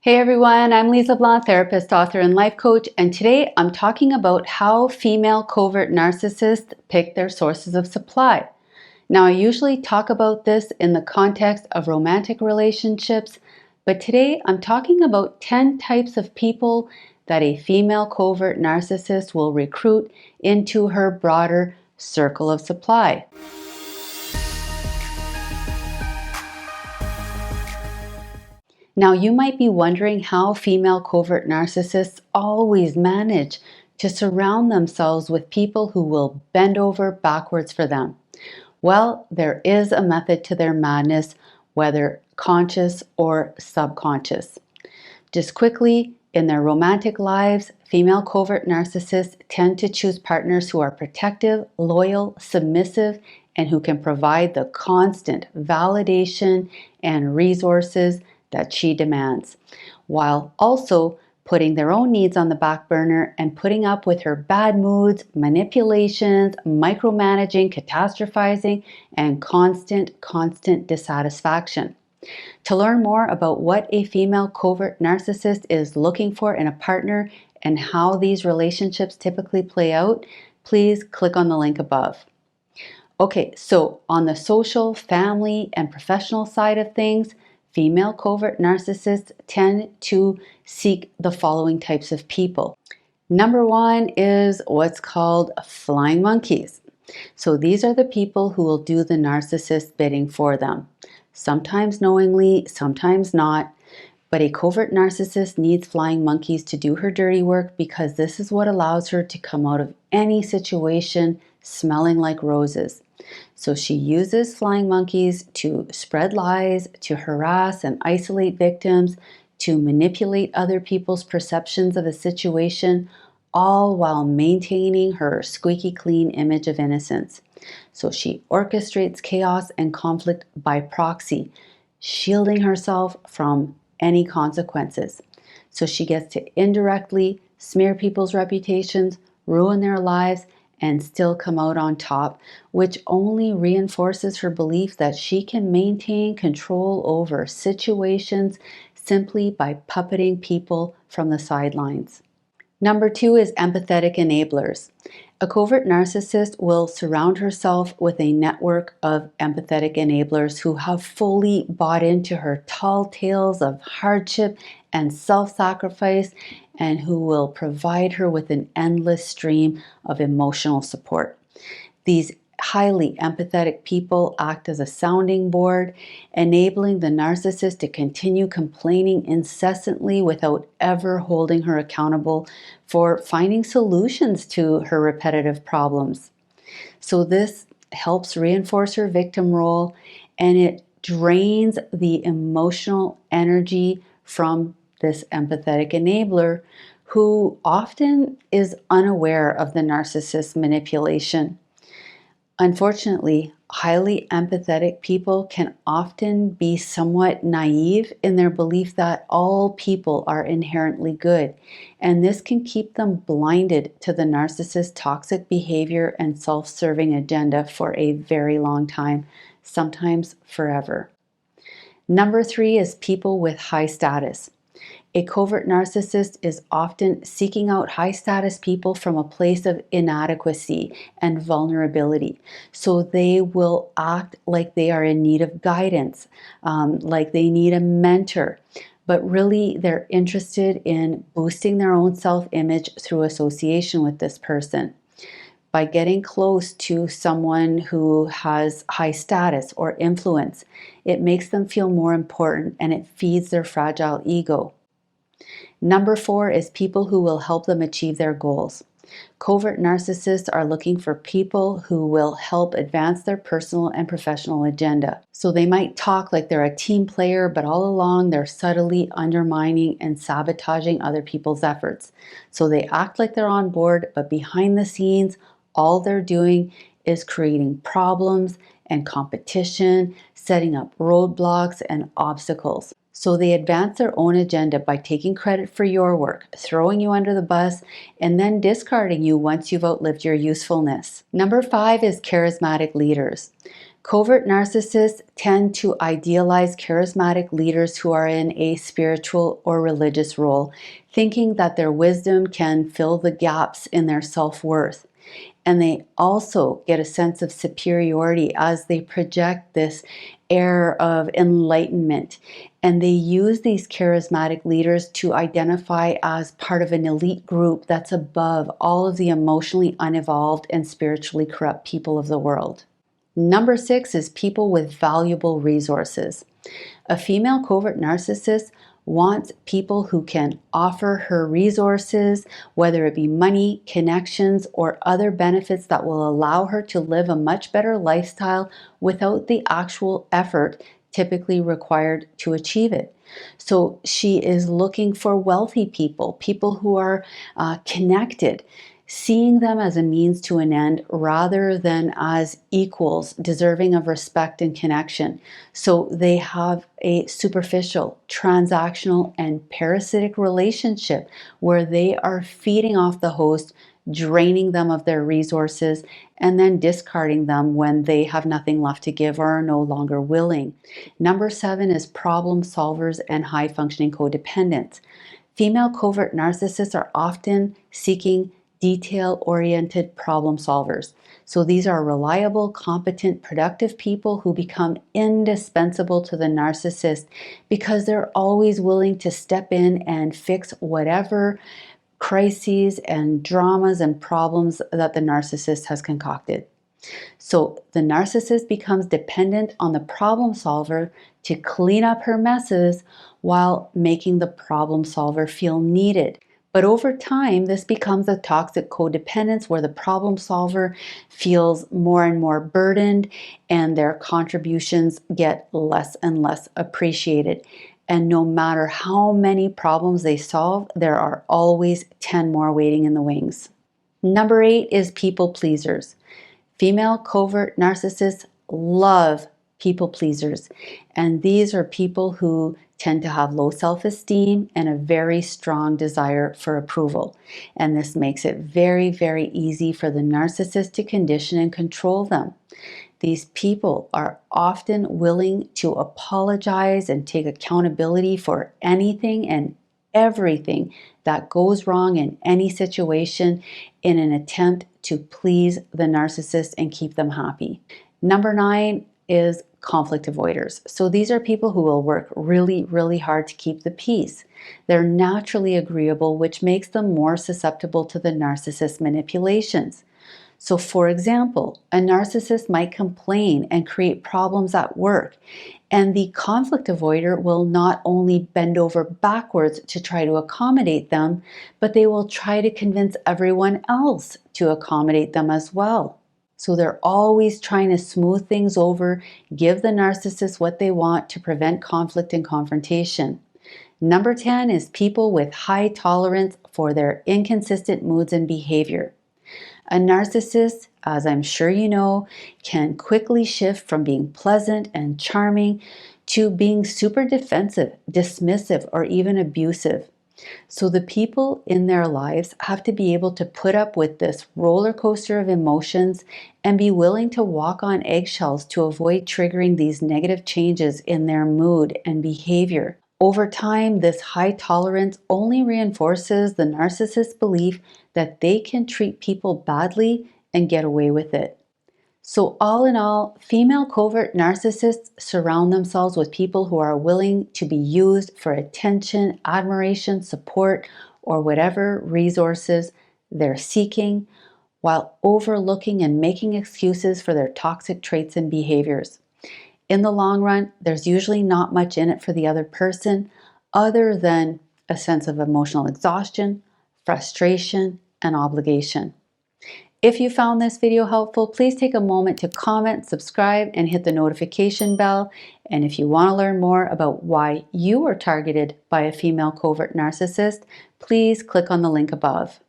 Hey everyone, I'm Lise Leblanc, therapist, author, and life coach, and today I'm talking about how female covert narcissists pick their sources of supply. Now, I usually talk about this in the context of romantic relationships, but today I'm talking about 10 types of people that a female covert narcissist will recruit into her broader circle of supply. Now, you might be wondering how female covert narcissists always manage to surround themselves with people who will bend over backwards for them. Well, there is a method to their madness, whether conscious or subconscious. Just quickly, in their romantic lives, female covert narcissists tend to choose partners who are protective, loyal, submissive, and who can provide the constant validation and resources that she demands, while also putting their own needs on the back burner and putting up with her bad moods, manipulations, micromanaging, catastrophizing, and constant dissatisfaction. To learn more about what a female covert narcissist is looking for in a partner and how these relationships typically play out, please click on the link above. Okay, so on the social, family, and professional side of things, female covert narcissists tend to seek the following types of people. Number one is what's called flying monkeys. So these are the people who will do the narcissist bidding for them. Sometimes knowingly, sometimes not. But a covert narcissist needs flying monkeys to do her dirty work because this is what allows her to come out of any situation smelling like roses. So she uses flying monkeys to spread lies, to harass and isolate victims, to manipulate other people's perceptions of a situation, all while maintaining her squeaky clean image of innocence. So she orchestrates chaos and conflict by proxy, shielding herself from any consequences. So she gets to indirectly smear people's reputations, ruin their lives, and still come out on top, which only reinforces her belief that she can maintain control over situations simply by puppeting people from the sidelines. Number two is empathetic enablers. A covert narcissist will surround herself with a network of empathetic enablers who have fully bought into her tall tales of hardship and self-sacrifice, and who will provide her with an endless stream of emotional support. These highly empathetic people act as a sounding board, enabling the narcissist to continue complaining incessantly without ever holding her accountable for finding solutions to her repetitive problems. So this helps reinforce her victim role, and it drains the emotional energy from this empathetic enabler, who often is unaware of the narcissist's manipulation. Unfortunately, highly empathetic people can often be somewhat naive in their belief that all people are inherently good, and this can keep them blinded to the narcissist's toxic behavior and self-serving agenda for a very long time, sometimes forever. Number three is people with high status. A covert narcissist is often seeking out high status people from a place of inadequacy and vulnerability. So they will act like they are in need of guidance, like they need a mentor, but really they're interested in boosting their own self-image through association with this person. By getting close to someone who has high status or influence, it makes them feel more important and it feeds their fragile ego. Number four is people who will help them achieve their goals. Covert narcissists are looking for people who will help advance their personal and professional agenda. So they might talk like they're a team player, but all along they're subtly undermining and sabotaging other people's efforts. So they act like they're on board, but behind the scenes, all they're doing is creating problems and competition, setting up roadblocks and obstacles. So they advance their own agenda by taking credit for your work, throwing you under the bus, and then discarding you once you've outlived your usefulness. Number five is charismatic leaders. Covert narcissists tend to idealize charismatic leaders who are in a spiritual or religious role, thinking that their wisdom can fill the gaps in their self-worth. And they also get a sense of superiority as they project this air of enlightenment. And they use these charismatic leaders to identify as part of an elite group that's above all of the emotionally unevolved and spiritually corrupt people of the world. Number 6 is people with valuable resources. A female covert narcissist wants people who can offer her resources, whether it be money, connections, or other benefits that will allow her to live a much better lifestyle without the actual effort typically required to achieve it. So she is looking for wealthy people, people who are connected, seeing them as a means to an end rather than as equals deserving of respect and connection. So they have a superficial, transactional, and parasitic relationship where they are feeding off the host, draining them of their resources, and then discarding them when they have nothing left to give or are no longer willing. Number 7 is problem solvers and high-functioning codependents. Female covert narcissists are often seeking detail-oriented problem solvers. So these are reliable, competent, productive people who become indispensable to the narcissist because they're always willing to step in and fix whatever crises and dramas and problems that the narcissist has concocted. So the narcissist becomes dependent on the problem solver to clean up her messes while making the problem solver feel needed. But over time, this becomes a toxic codependence where the problem solver feels more and more burdened and their contributions get less and less appreciated. And no matter how many problems they solve, there are always 10 more waiting in the wings. Number 8 is people pleasers. Female covert narcissists love people pleasers, and these are people who tend to have low self-esteem and a very strong desire for approval. And this makes it very, very easy for the narcissist to condition and control them. These people are often willing to apologize and take accountability for anything and everything that goes wrong in any situation in an attempt to please the narcissist and keep them happy. Number 9 is conflict avoiders. So these are people who will work really, really hard to keep the peace. They're naturally agreeable, which makes them more susceptible to the narcissist's manipulations. So for example, a narcissist might complain and create problems at work, and the conflict avoider will not only bend over backwards to try to accommodate them, but they will try to convince everyone else to accommodate them as well. So they're always trying to smooth things over, give the narcissist what they want to prevent conflict and confrontation. Number 10 is people with high tolerance for their inconsistent moods and behavior. A narcissist, as I'm sure you know, can quickly shift from being pleasant and charming to being super defensive, dismissive, or even abusive. So the people in their lives have to be able to put up with this roller coaster of emotions and be willing to walk on eggshells to avoid triggering these negative changes in their mood and behavior. Over time, this high tolerance only reinforces the narcissist's belief that they can treat people badly and get away with it. So all in all, female covert narcissists surround themselves with people who are willing to be used for attention, admiration, support, or whatever resources they're seeking, while overlooking and making excuses for their toxic traits and behaviors. In the long run, there's usually not much in it for the other person other than a sense of emotional exhaustion, frustration, and obligation. If you found this video helpful, please take a moment to comment, subscribe, and hit the notification bell. And if you want to learn more about why you are targeted by a female covert narcissist, please click on the link above.